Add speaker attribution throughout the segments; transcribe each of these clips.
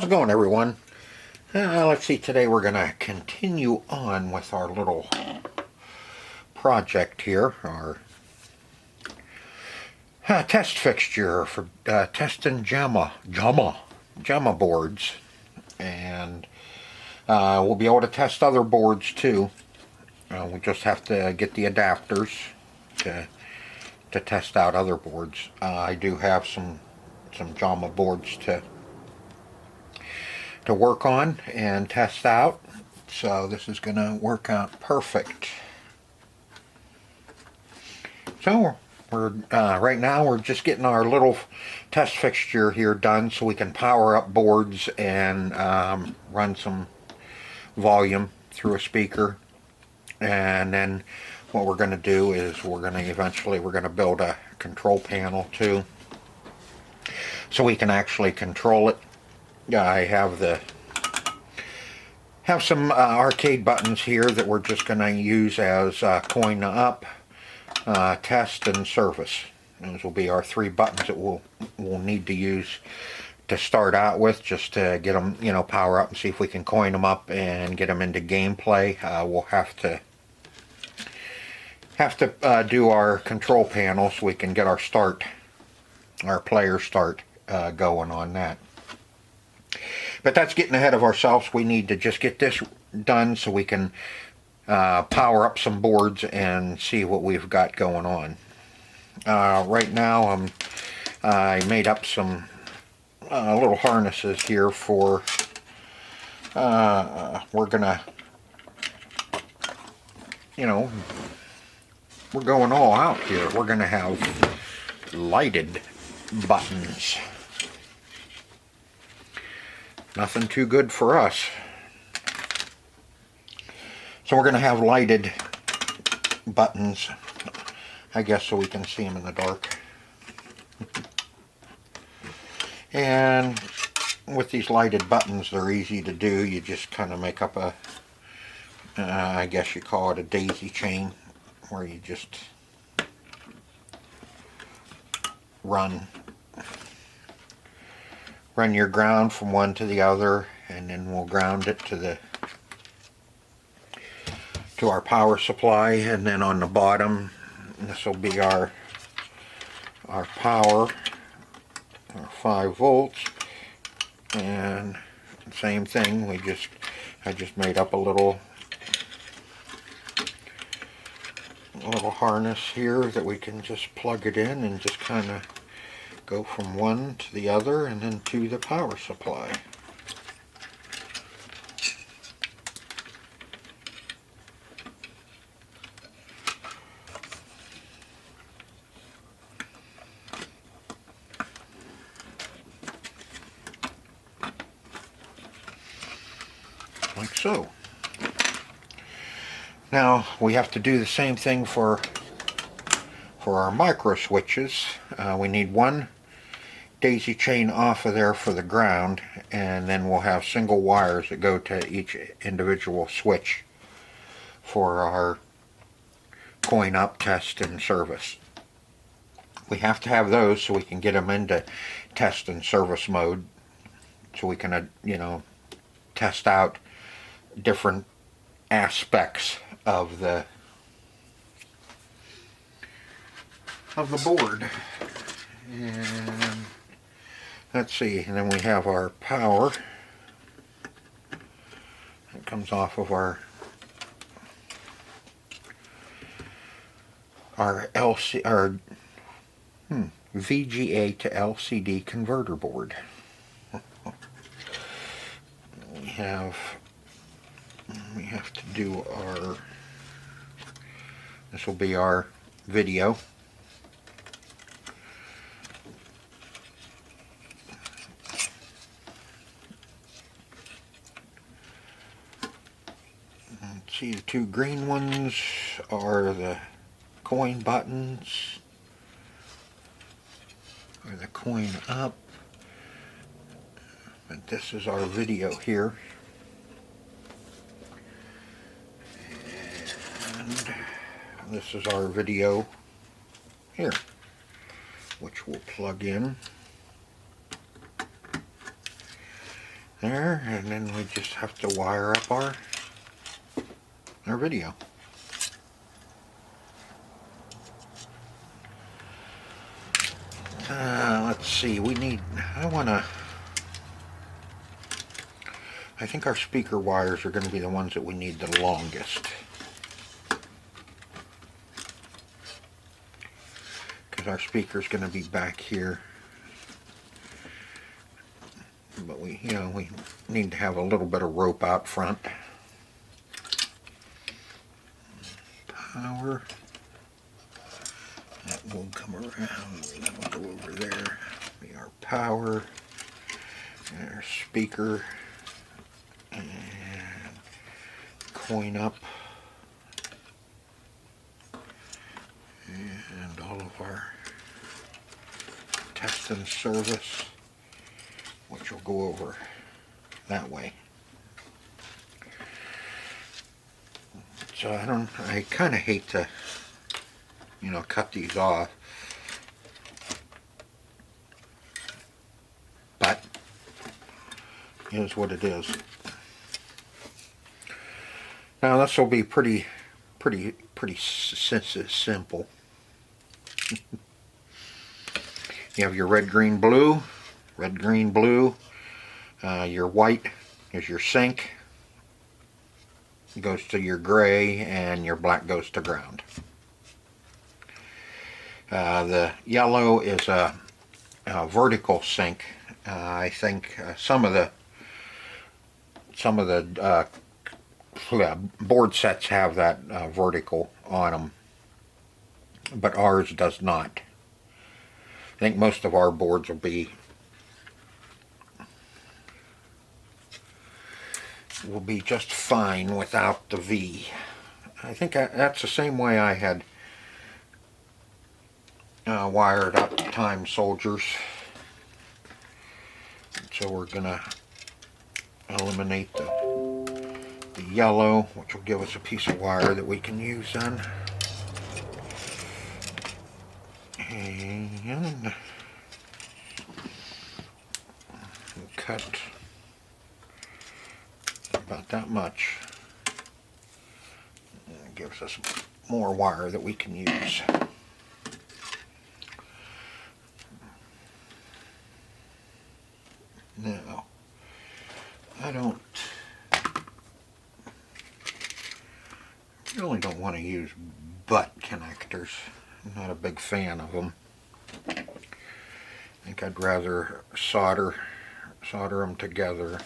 Speaker 1: it going, everyone? Let's see, today we're going to continue on with our little project here, our test fixture for testing Jamma boards. And we'll be able to test other boards too. We just have to get the adapters to test out other boards. I do have some Jamma boards to work on and test out, so this is going to work out perfect. So we're right now we're just getting our little test fixture here done so we can power up boards and run some volume through a speaker. And then what we're going to do is we're going to build a control panel too, so we can actually control it. I have some arcade buttons here that we're just going to use as coin up, test, and service. Those will be our three buttons that we'll need to use to start out with, just to get them, power up and see if we can coin them up and get them into gameplay. We'll have to do our control panel so we can get our player start going on that. But that's getting ahead of ourselves. We need to just get this done so we can power up some boards and see what we've got going on. Right now I made up some little harnesses here for we're gonna, we're going all out here. We're gonna have lighted buttons. Nothing too good for us. So we're going to have lighted buttons, I guess, so we can see them in the dark. And with these lighted buttons, they're easy to do. You just kind of make up a, I guess you call it a daisy chain, where you just run your ground from one to the other, and then we'll ground it to our power supply. And then on the bottom, this will be our power, our 5 volts. And same thing, I just made up a little harness here that we can just plug it in and just kind of go from one to the other and then to the power supply. Like so. Now we have to do the same thing for our micro switches. We need one daisy chain off of there for the ground, and then we'll have single wires that go to each individual switch for our coin up, test, and service. We have to have those so we can get them into test and service mode, so we can test out different aspects of the board. And let's see, and then we have our power that comes off of our VGA to LCD converter board. We have to do this will be our video. See, the two green ones are the coin buttons, or the coin up. But this is our video here. And this is our video here, which we'll plug in. there, and then we just have to wire up our video. Let's see, we need, I think our speaker wires are going to be the ones that we need the longest. Because our speaker's going to be back here. But we need to have a little bit of rope out front. Power. That will come around. That will go over there. Be our power. And our speaker. And coin up. And all of our test and service, which will go over that way. So I kind of hate to, cut these off. But it is what it is. Now this will be pretty simple. You have your red, green, blue. Red, green, blue. Your white is your sync. It goes to your gray, and your black goes to ground. The yellow is a vertical sync. I think some of the board sets have that vertical on them, but ours does not. I think most of our boards will be just fine without the V. I think that's the same way I had wired up Time Soldiers. So we're gonna eliminate the yellow, which will give us a piece of wire that we can use then. And we'll cut about that much. It gives us more wire that we can use. Now, I really don't want to use butt connectors. I'm not a big fan of them. I think I'd rather solder them together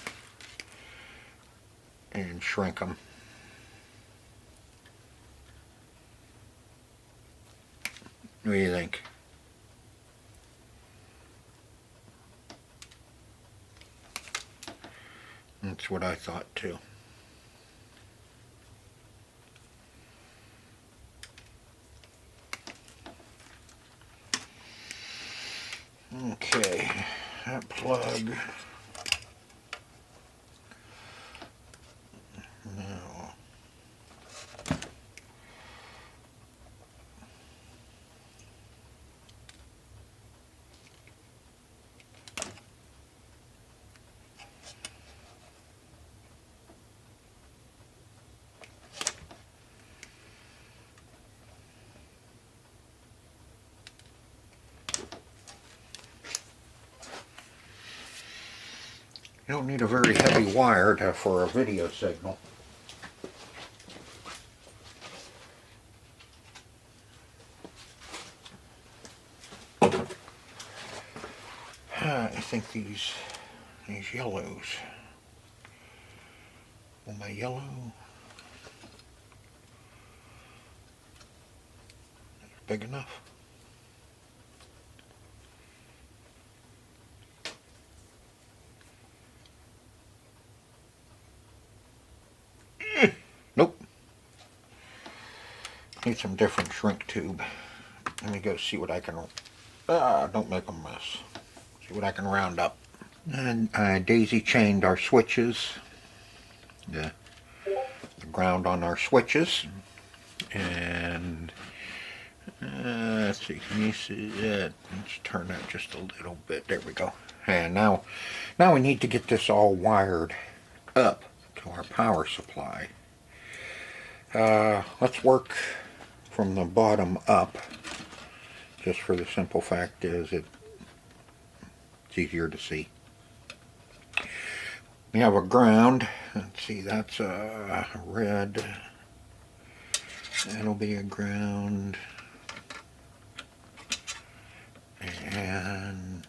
Speaker 1: and shrink them. What do you think? That's what I thought too. Okay, that plug. Now, you don't need a very heavy wire for a video signal. I think these yellows. Will my yellow big enough? Nope. Need some different shrink tube. Let me go see what I can. Don't make a mess. See what I can round up. And I daisy chained our switches. The ground on our switches, and Let's see, can you see it? Let's turn that just a little bit. There we go. And now we need to get this all wired up to our power supply. Let's work from the bottom up, just for the simple fact is it's easier to see. We have a ground. Let's see, that's a red. That'll be a ground. And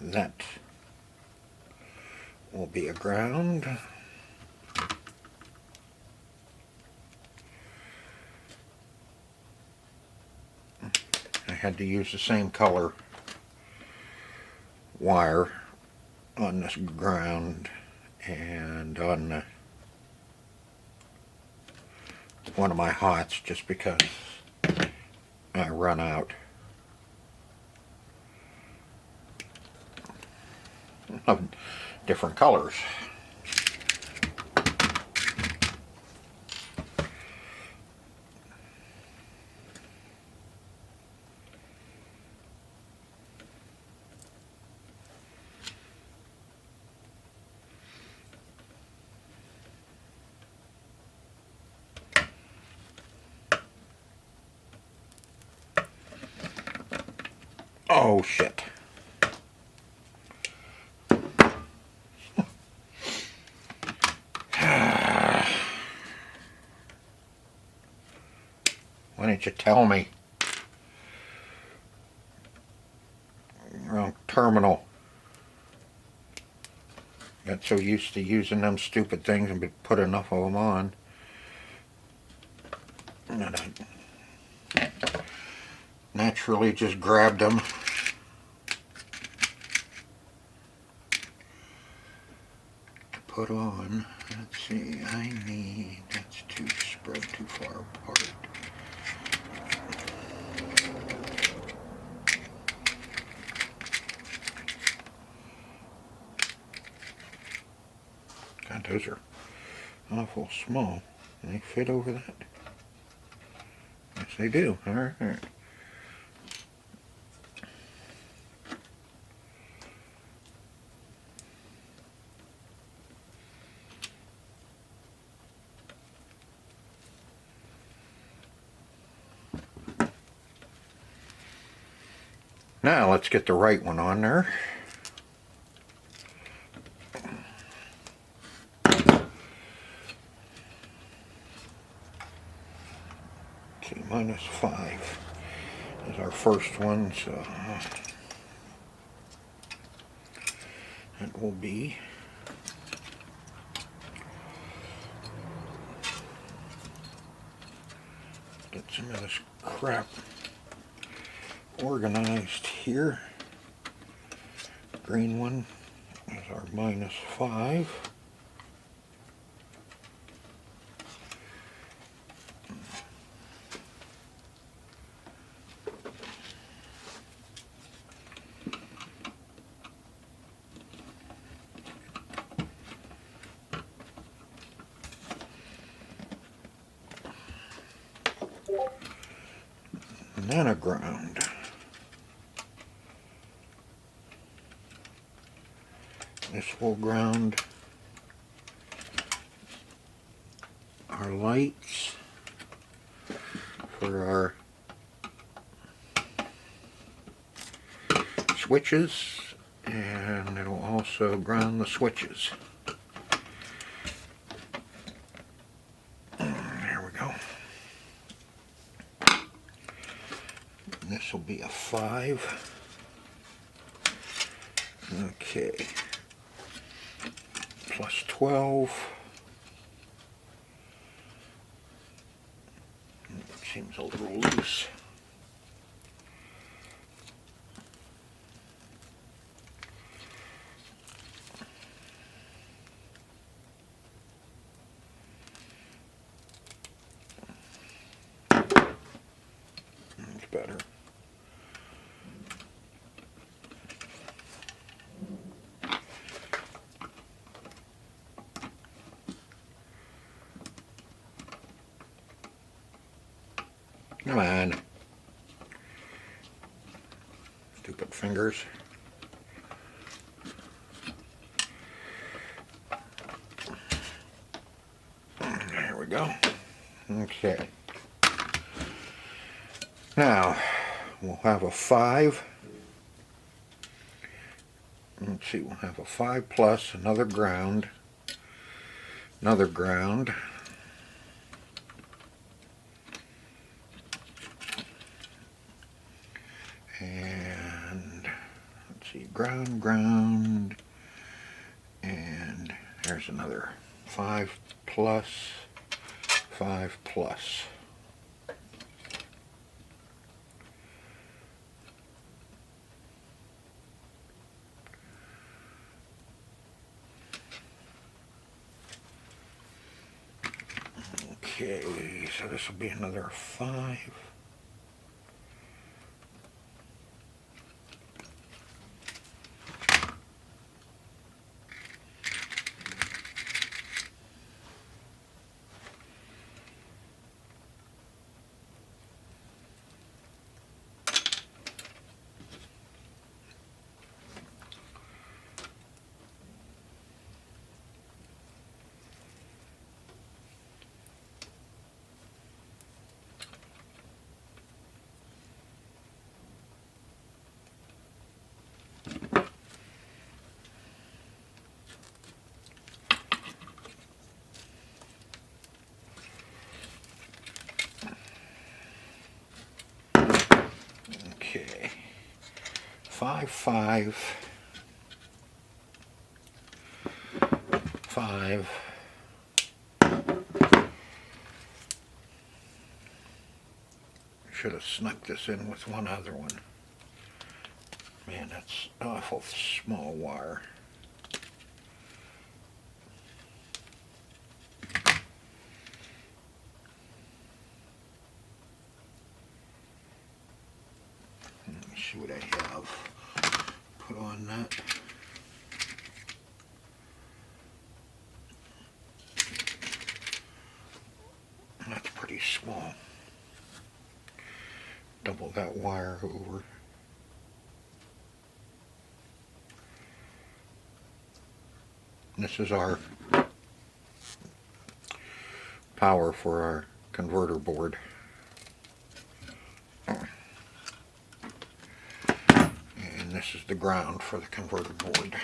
Speaker 1: that will be a ground. I had to use the same color wire on this ground and on one of my hots, just because I run out of different colors. Oh shit. Why didn't you tell me? Wrong terminal. Got so used to using them stupid things and put enough of them on. And I naturally just grabbed them. To put on. Let's see, I need, that's too spread too far apart. God, those are awful small. Can they fit over that? Yes, they do. All right, all right. Now let's get the right one on there. Okay, -5 is our first one, so that will be get some of this crap organized here. Green one is our -5. And then a ground. This will ground our lights for our switches, and it'll also ground the switches. There we go. This will be a 5. Okay. +12. It seems a little loose. That's better. Come on. fingers. There we go. Okay. Now, we'll have a 5. Let's see, we'll have a 5 plus, another ground, and let's see, ground, and there's another 5 plus, 5 plus. Okay, so this will be another 5. Okay, 5, 5, 5. Should have snuck this in with one other one. Man, that's awful small wire. Let me see what I have put on that. That's pretty small. Double that wire over. This is our power for our converter board. And this is the ground for the converter board.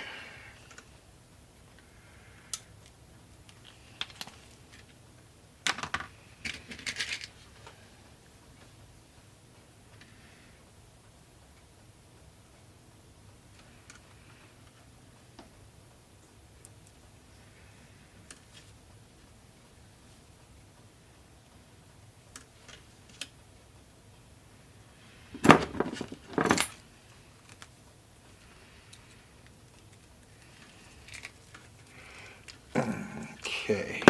Speaker 1: Okay.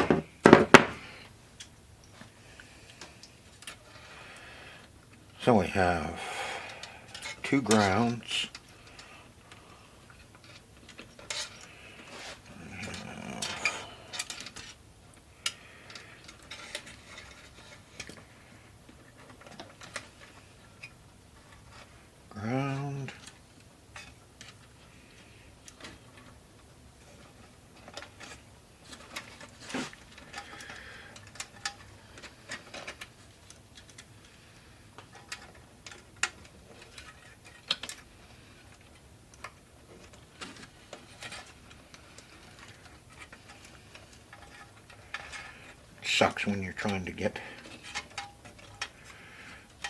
Speaker 1: So we have 2 grounds. Ground. Sucks when you're trying to get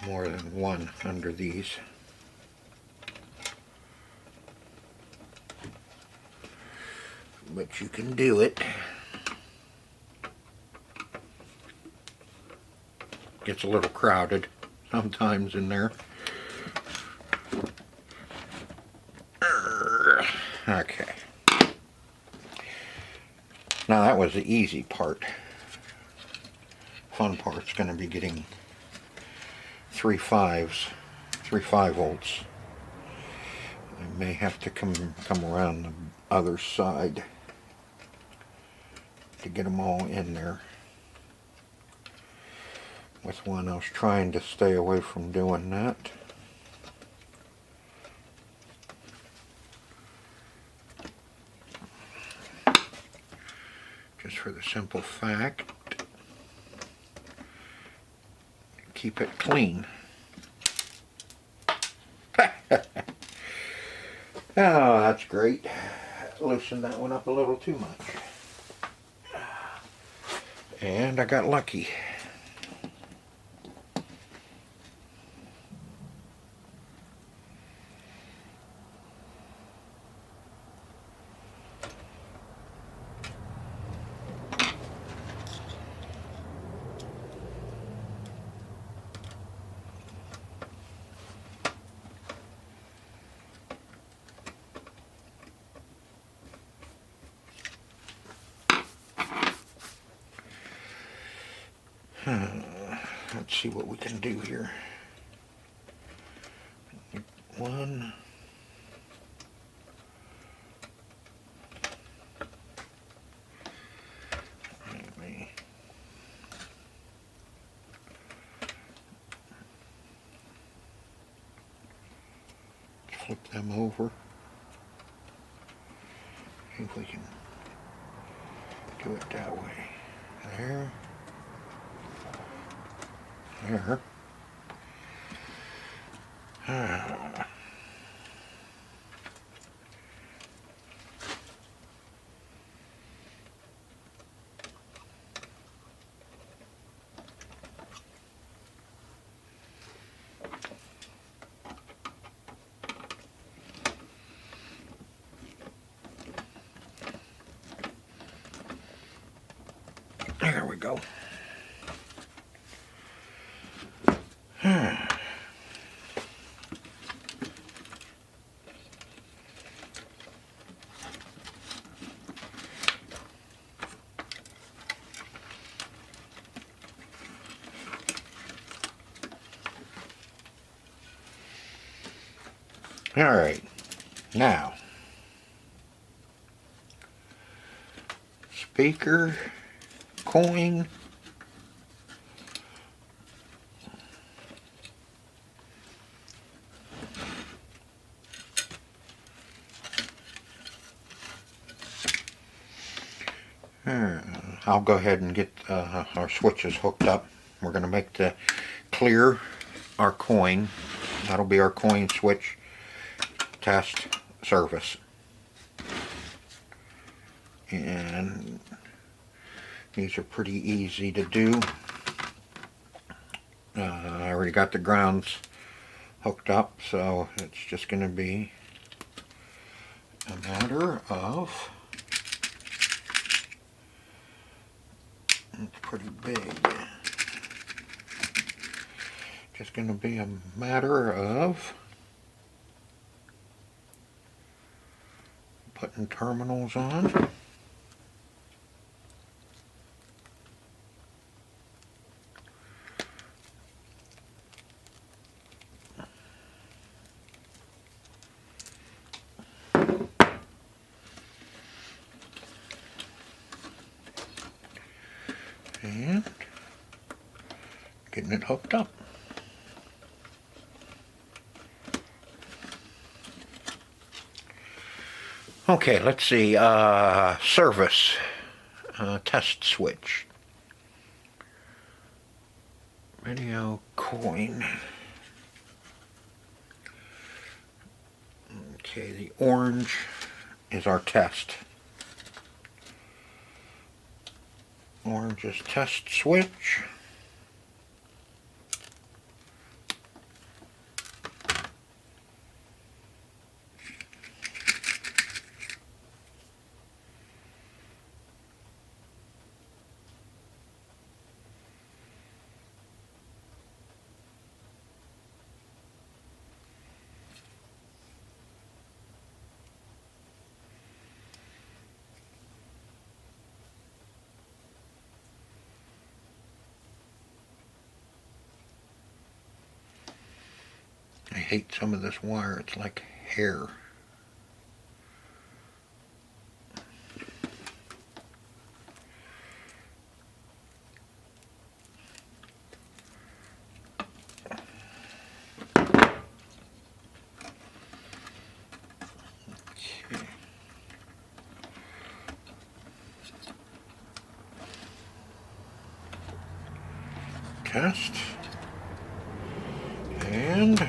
Speaker 1: more than one under these. But you can do it. Gets a little crowded sometimes in there. Okay. Now that was the easy part. Fun part's going to be getting 3 5s, 3 5-volts. I may have to come around the other side to get them all in there. With one, I was trying to stay away from doing that. just for the simple fact, keep it clean. Oh, that's great. Loosened that one up a little too much. And I got lucky. Let's see what we can do here. One. Maybe. Flip them over. See if we can do it that way. There. There. There we go. All right, now, speaker, coin, I'll go ahead and get our switches hooked up. We're going to make the clear our coin. That'll be our coin switch test service. And these are pretty easy to do. I already got the grounds hooked up, so it's just going to be a matter of, it's pretty big, just going to be a matter of putting terminals on. And getting it hooked up. Okay, let's see. Service. Test switch. Radio coin. Okay, the orange is our test. Orange is test switch. I hate some of this wire, it's like hair. test. And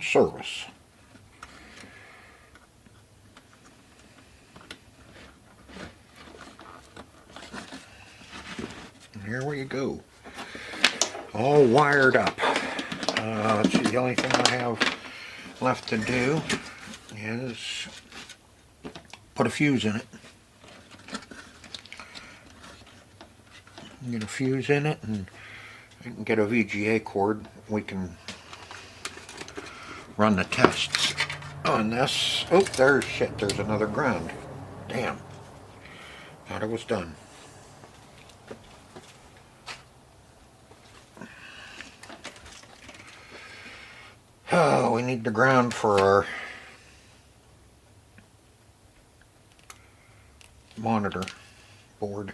Speaker 1: service. And here we go. All wired up. Let's see, the only thing I have left to do is put a fuse in it. Get a fuse in it, and I can get a VGA cord. We can run the tests on this. Oh, there's shit. There's another ground. Damn. Thought it was done. Oh, we need the ground for our monitor board.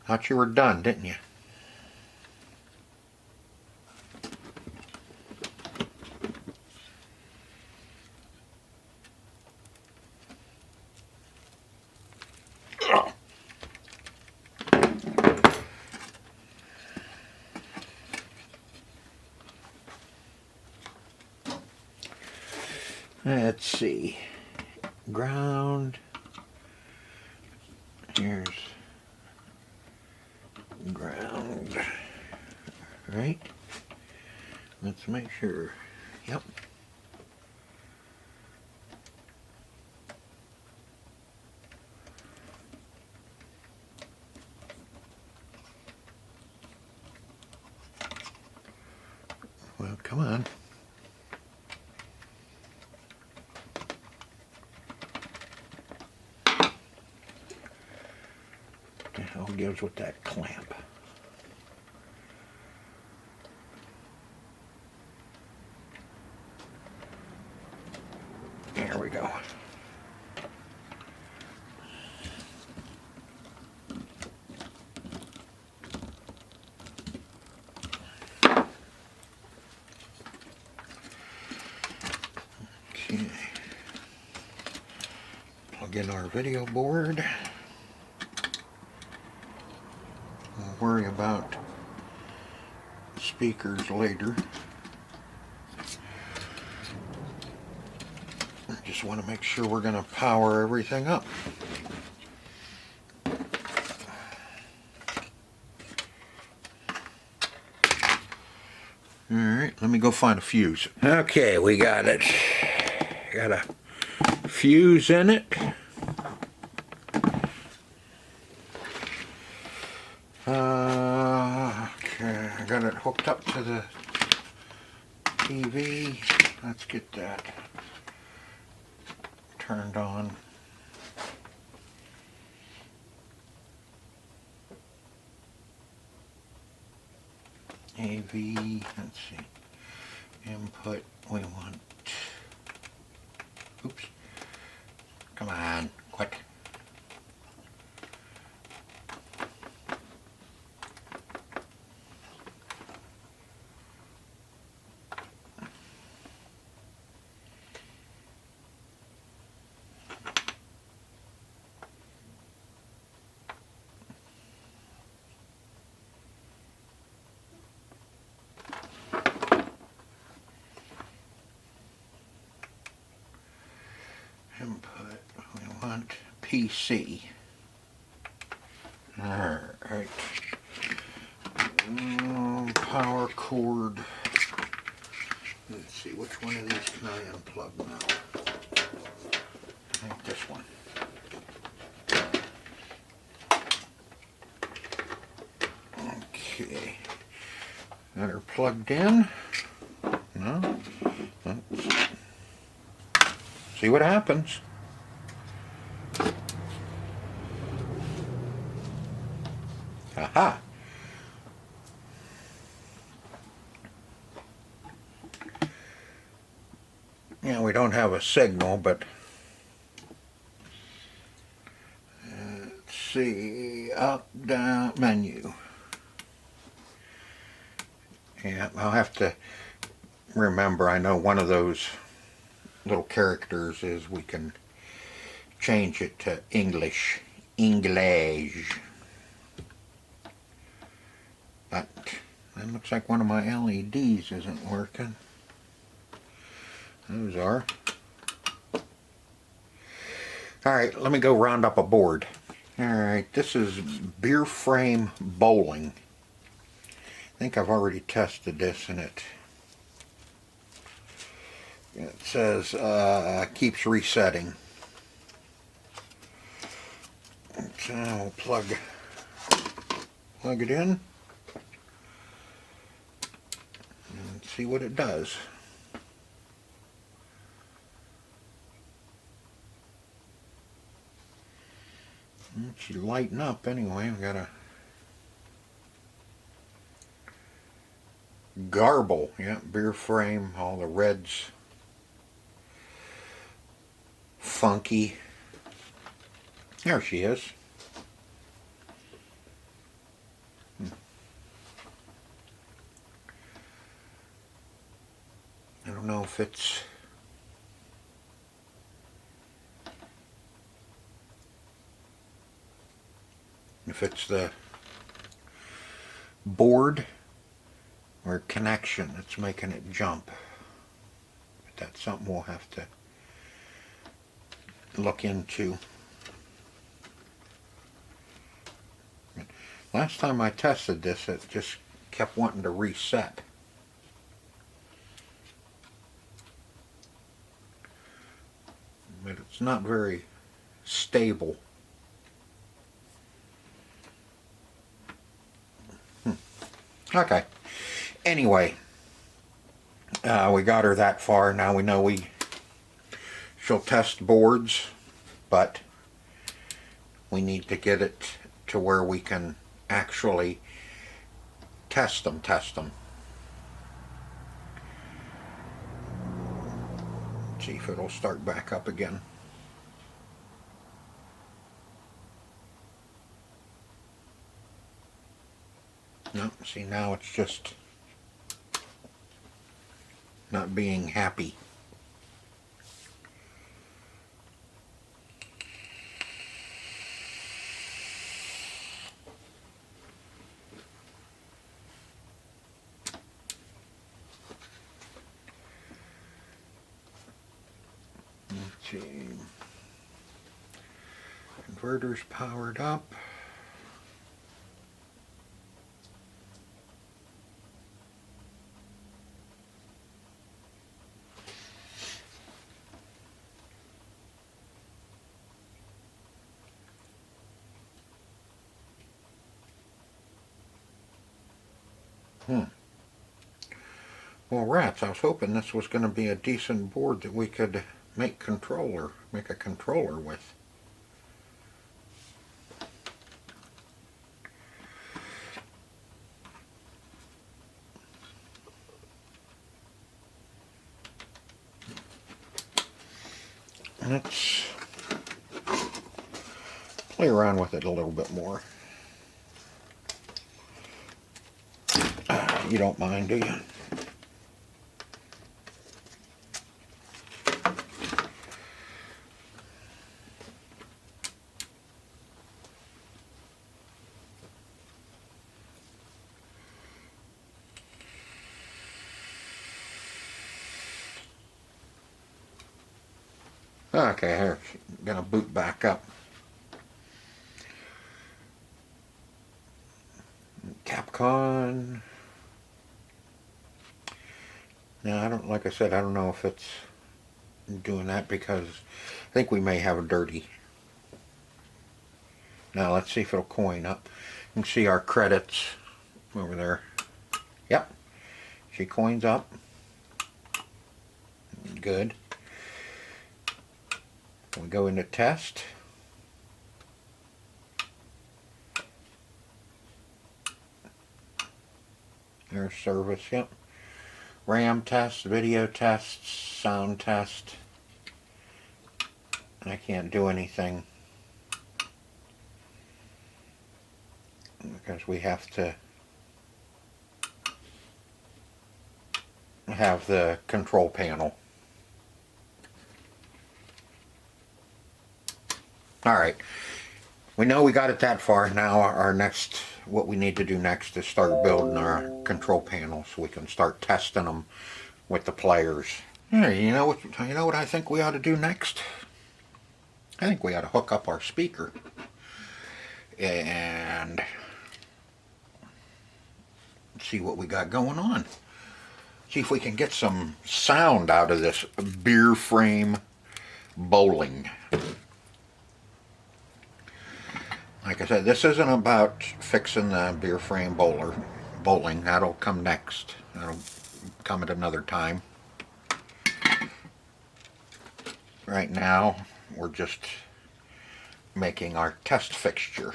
Speaker 1: Thought you were done, didn't you? Let's see. Ground. Here's ground. Right? Let's make sure. Yep. Well, come on. What the hell gives with that clamp? There we go. Okay. Plug in our video board. We'll worry about speakers later. Just want to make sure we're going to power everything up. Alright, let me go find a fuse. Okay, we got it. Got a fuse in it. Okay, I got it hooked up to the TV. Let's get that turned on. AV, let's see, input, we want, oops, come on, quit. Input, we want PC. Alright. Power cord. Let's see, which one of these can I unplug now? I think this one. Okay. Got her plugged in. No. Let's see what happens. Aha. Yeah, we don't have a signal, but let's see, up, down, menu. Yeah, I'll have to remember, I know one of those little characters is we can change it to English. But that looks like one of my LEDs isn't working. Those are. Alright, let me go round up a board. Alright, this is beer frame bowling. I think I've already tested this and it says keeps resetting. So I'll plug it in and see what it does. It should lighten up anyway. I've got a garble, yeah, beer frame, all the reds funky. There she is. I don't know if it's the board or connection that's making it jump. But that's something we'll have to look into. Last time I tested this, it just kept wanting to reset. But it's not very stable. Okay. Anyway, we got her that far. Now we know she'll test boards, but we need to get it to where we can actually test them. See if it'll start back up again. No, see, now it's just not being happy. Let's see. Converter's powered up. Well, rats, I was hoping this was going to be a decent board that we could make a controller with. Let's play around with it a little bit more. You don't mind, do you? Okay, here, gonna boot back up. Capcom. Now, I don't, like I said, I don't know if it's doing that because I think we may have a dirty. Now, let's see if it'll coin up. You can see our credits over there. Yep, she coins up. Good. We go into test. There's service, yep. RAM test, video test, sound test. I can't do anything because we have to have the control panel. Alright, we know we got it that far. Now our next, what we need to do next is start building our control panel so we can start testing them with the players. Yeah, you know what I think we ought to do next? I think we ought to hook up our speaker and see what we got going on. See if we can get some sound out of this beer frame bowling. Like I said, this isn't about fixing the beer frame bowling. That'll come next. That'll come at another time. Right now, we're just making our test fixture.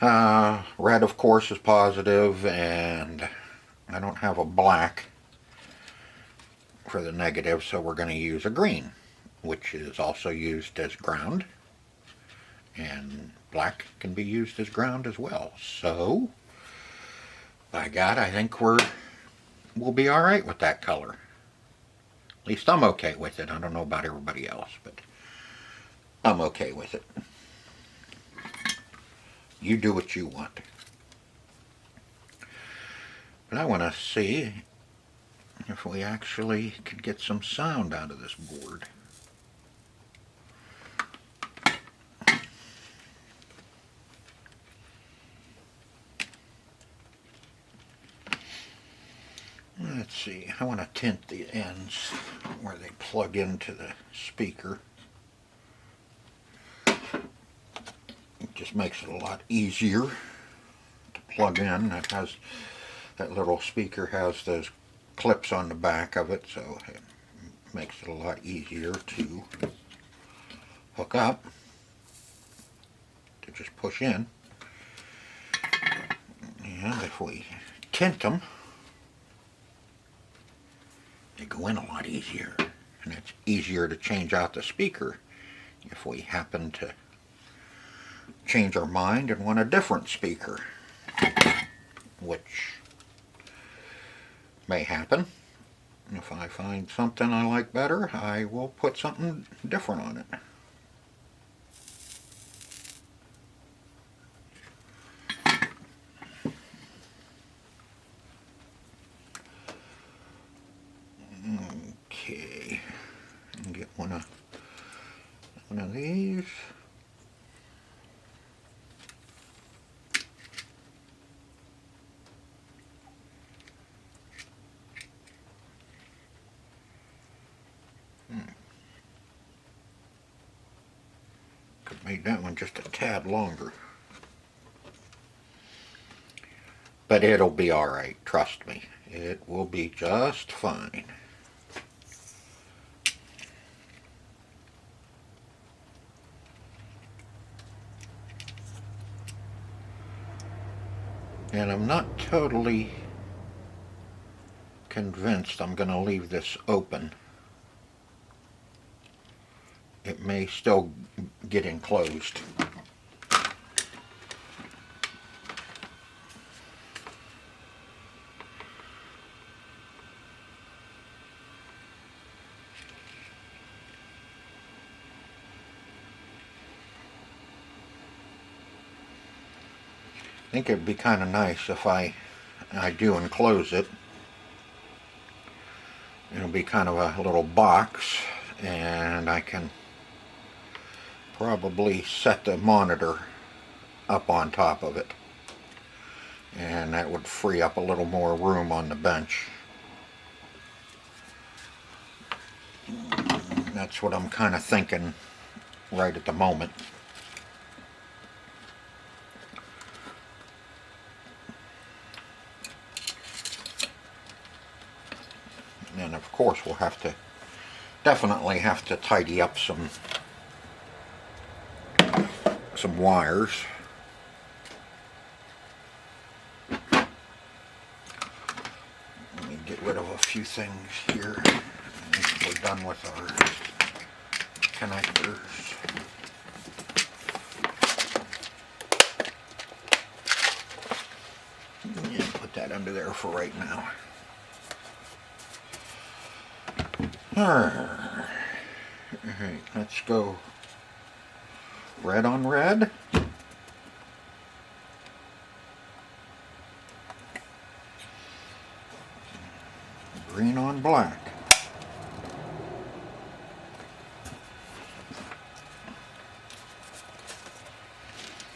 Speaker 1: Red, of course, is positive, and I don't have a black for the negative, so we're going to use a green, which is also used as ground. And black can be used as ground as well. So, by God, I think we'll be alright with that color. At least I'm okay with it. I don't know about everybody else, but I'm okay with it. You do what you want. But I want to see if we actually can get some sound out of this board. Let's see, I want to tint the ends where they plug into the speaker. It just makes it a lot easier to plug in. That little speaker has those clips on the back of it, so it makes it a lot easier to hook up, to just push in. And if we tint them, they go in a lot easier, and it's easier to change out the speaker if we happen to change our mind and want a different speaker, which may happen. If I find something I like better, I will put something different on it. Okay, get one of these. Could make that one just a tad longer. But it'll be alright, trust me. It will be just fine. And I'm not totally convinced I'm going to leave this open. It may still get enclosed. I think it'd be kind of nice if I do enclose it. It'll be kind of a little box, and I can probably set the monitor up on top of it. and that would free up a little more room on the bench. That's what I'm kind of thinking right at the moment. And of course we'll definitely have to tidy up some wires. Let me get rid of a few things here. We're done with our connectors. Yeah, put that under there for right now. Alright, let's go red on red. Green on black.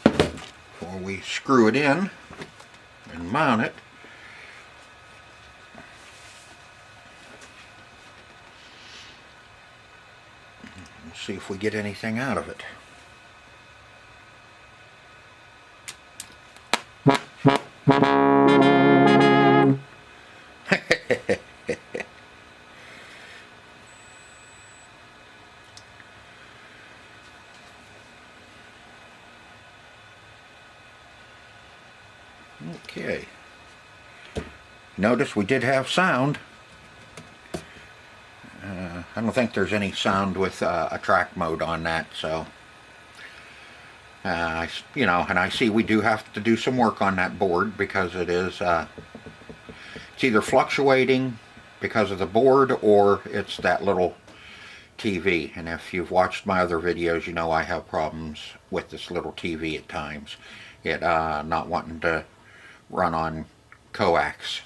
Speaker 1: Before we screw it in and mount it, let's see if we get anything out of it. Okay. Notice we did have sound. I don't think there's any sound with a track mode on that, so you know, and I see we do have to do some work on that board because it is it's either fluctuating because of the board or it's that little TV. And if you've watched my other videos, you know I have problems with this little TV at times. It not wanting to run on coax,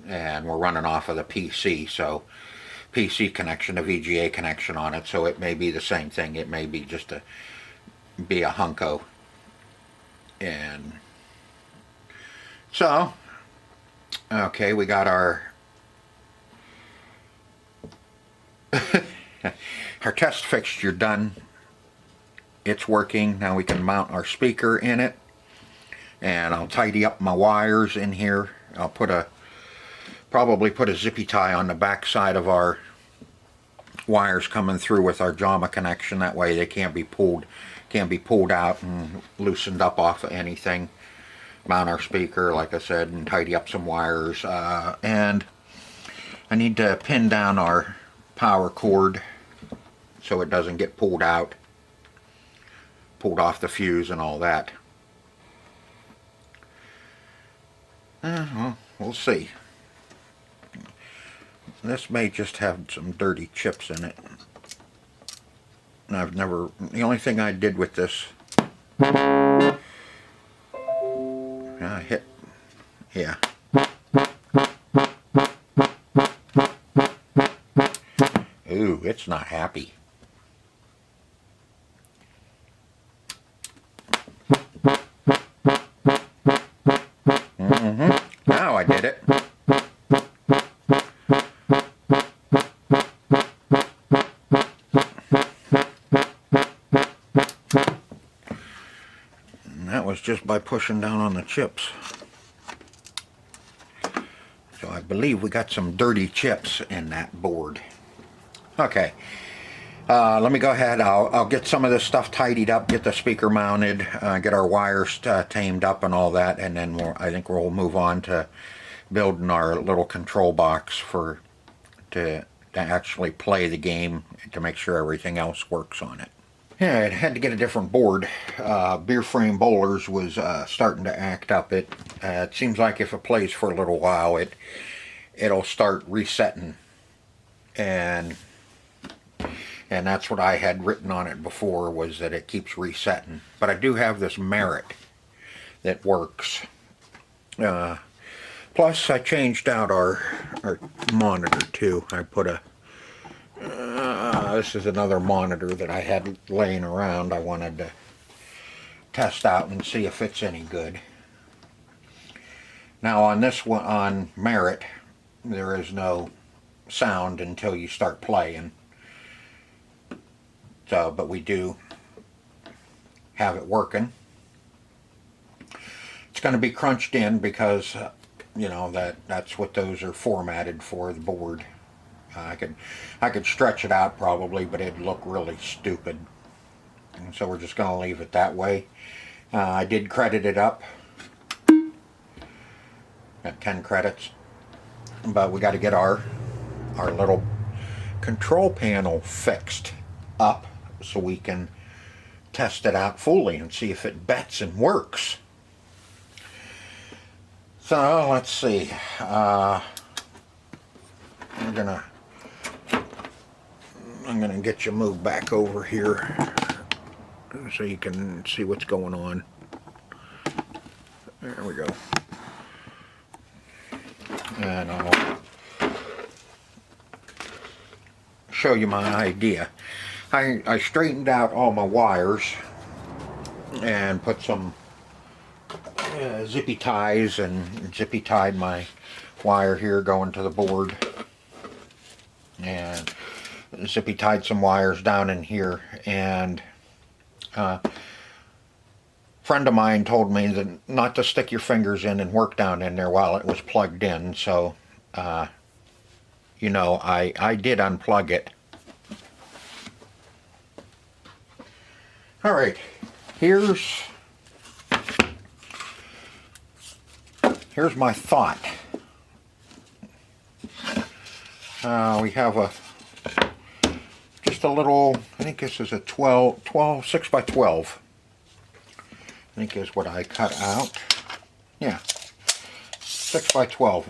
Speaker 1: and we're running off of the PC, so PC connection, a VGA connection on it, so it may be the same thing. It may be just a hunko. And so, okay, we got our our test fixture done. It's working. Now we can mount our speaker in it, and I'll tidy up my wires in here. I'll probably put a zippy tie on the back side of our wires coming through with our Jamma connection. That way they can't be pulled out and loosened up off of anything. Mount our speaker, like I said, and tidy up some wires. And I need to pin down our power cord so it doesn't get pulled off the fuse and all that. Well, we'll see. This may just have some dirty chips in it. The only thing I did with this, yeah. Ooh, it's not happy. Now I did it. And that was just by pushing down on the chips. So I believe we got some dirty chips in that board. Okay. Let me go ahead. I'll get some of this stuff tidied up, get the speaker mounted, get our wires tamed up and all that, and then I think we'll move on to building our little control box to actually play the game, to make sure everything else works on it. Yeah, I had to get a different board. Beer Frame Bowlers was starting to act up. It seems like if it plays for a little while, it'll start resetting, and that's what I had written on it before, was that it keeps resetting. But I do have this Merit that works. Plus I changed out our monitor too. I put this is another monitor that I had laying around. I wanted to test out and see if it's any good. Now on this one, on Merit, there is no sound until you start playing. So, but we do have it working. It's going to be crunched in because you know that's what those are formatted for, the board. I could stretch it out probably, but it'd look really stupid. And so we're just going to leave it that way. I did credit it up at 10 credits, but we got to get our little control panel fixed up so we can test it out fully and see if it bets and works. So let's see. I'm gonna get you moved back over here so you can see what's going on. There we go. And I'll show you my idea. I straightened out all my wires and put some zippy ties and zippy tied my wire here going to the board, and zippy tied some wires down in here. And a friend of mine told me that not to stick your fingers in and work down in there while it was plugged in, so you know, I did unplug it. Alright, here's my thought. We have just a little, I think this is a 6 by 12. I think is what I cut out. Yeah, 6 by 12.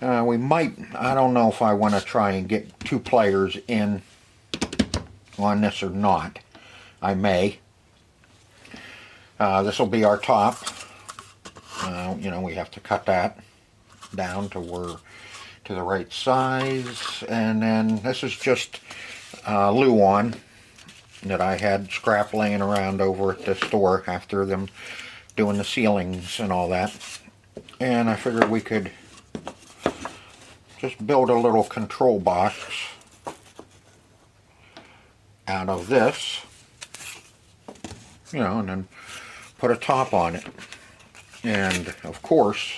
Speaker 1: We might, I don't know if I want to try and get 2 players in on this or not. I may. This will be our top. You know, we have to cut that down to the right size, and then this is just Luan that I had scrap laying around over at the store after them doing the ceilings and all that, and I figured we could just build a little control box out of this, you know, and then put a top on it. And of course,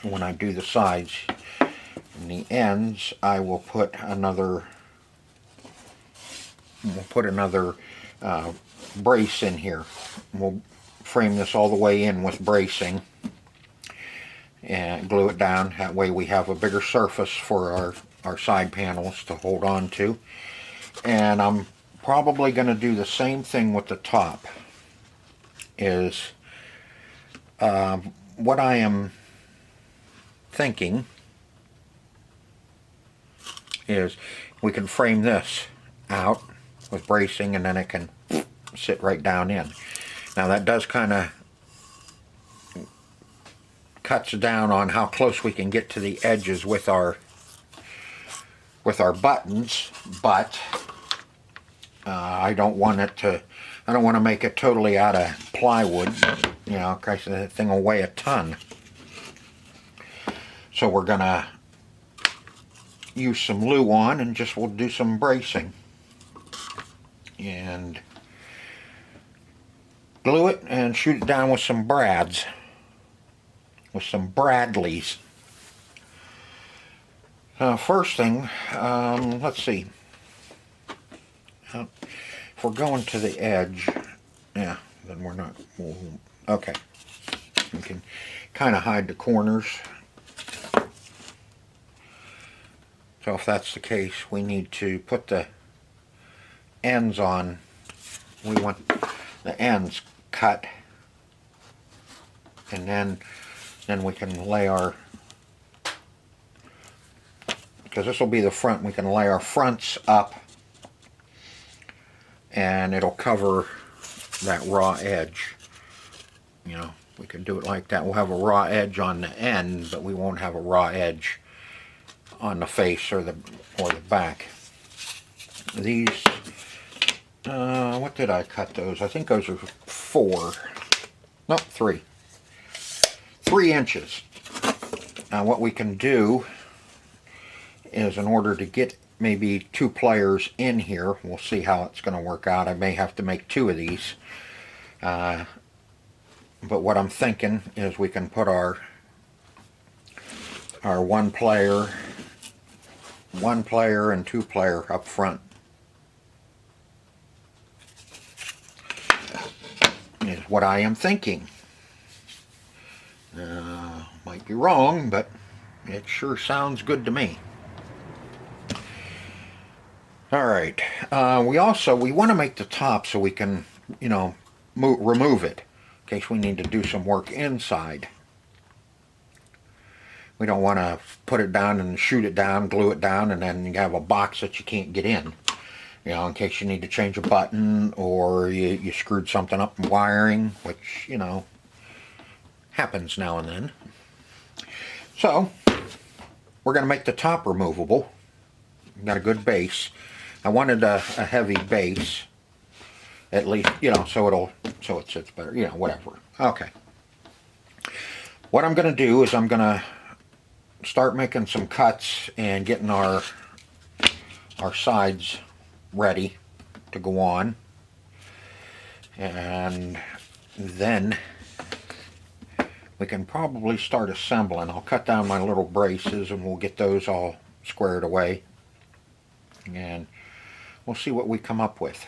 Speaker 1: when I do the sides and the ends, I will put another brace in here. We'll frame this all the way in with bracing and glue it down. That way we have a bigger surface for our side panels to hold on to. And I'm probably going to do the same thing with the top. Is what I am thinking is we can frame this out with bracing, and then it can sit right down in. Now that does kind of cuts down on how close we can get to the edges with our buttons, but I don't want to make it totally out of plywood, you know, because that thing will weigh a ton. So we're gonna use some Luan and we'll do some bracing and glue it and shoot it down with some brads, with some Bradleys. First thing, let's see. If we're going to the edge, yeah, then we're not. Okay, we can kind of hide the corners. So if that's the case, we need to put the ends on. We want the ends cut, and then we can lay our, because this will be the front, we can lay our fronts up and it'll cover that raw edge. You know, we can do it like that. We'll have a raw edge on the end, but we won't have a raw edge on the face or the back. These, what did I cut those? I think those are 4. No, 3. 3 inches. Now what we can do is, in order to get maybe 2 players in here, we'll see how it's going to work out. I may have to make 2 of these. But what I'm thinking is we can put our 1 player and 2 player up front. Is what I am thinking. Might be wrong, but it sure sounds good to me. Alright, we want to make the top so we can, you know, remove it in case we need to do some work inside. We don't want to put it down and shoot it down, glue it down, and then you have a box that you can't get in. You know, in case you need to change a button, or you screwed something up in wiring, which, you know, happens now and then. So, we're going to make the top removable. Got a good base. I wanted a heavy base, at least, you know, so it sits better, you know, whatever. Okay. What I'm going to do is I'm going to start making some cuts and getting our sides ready to go on, and then we can probably start assembling. I'll cut down my little braces and we'll get those all squared away, and we'll see what we come up with.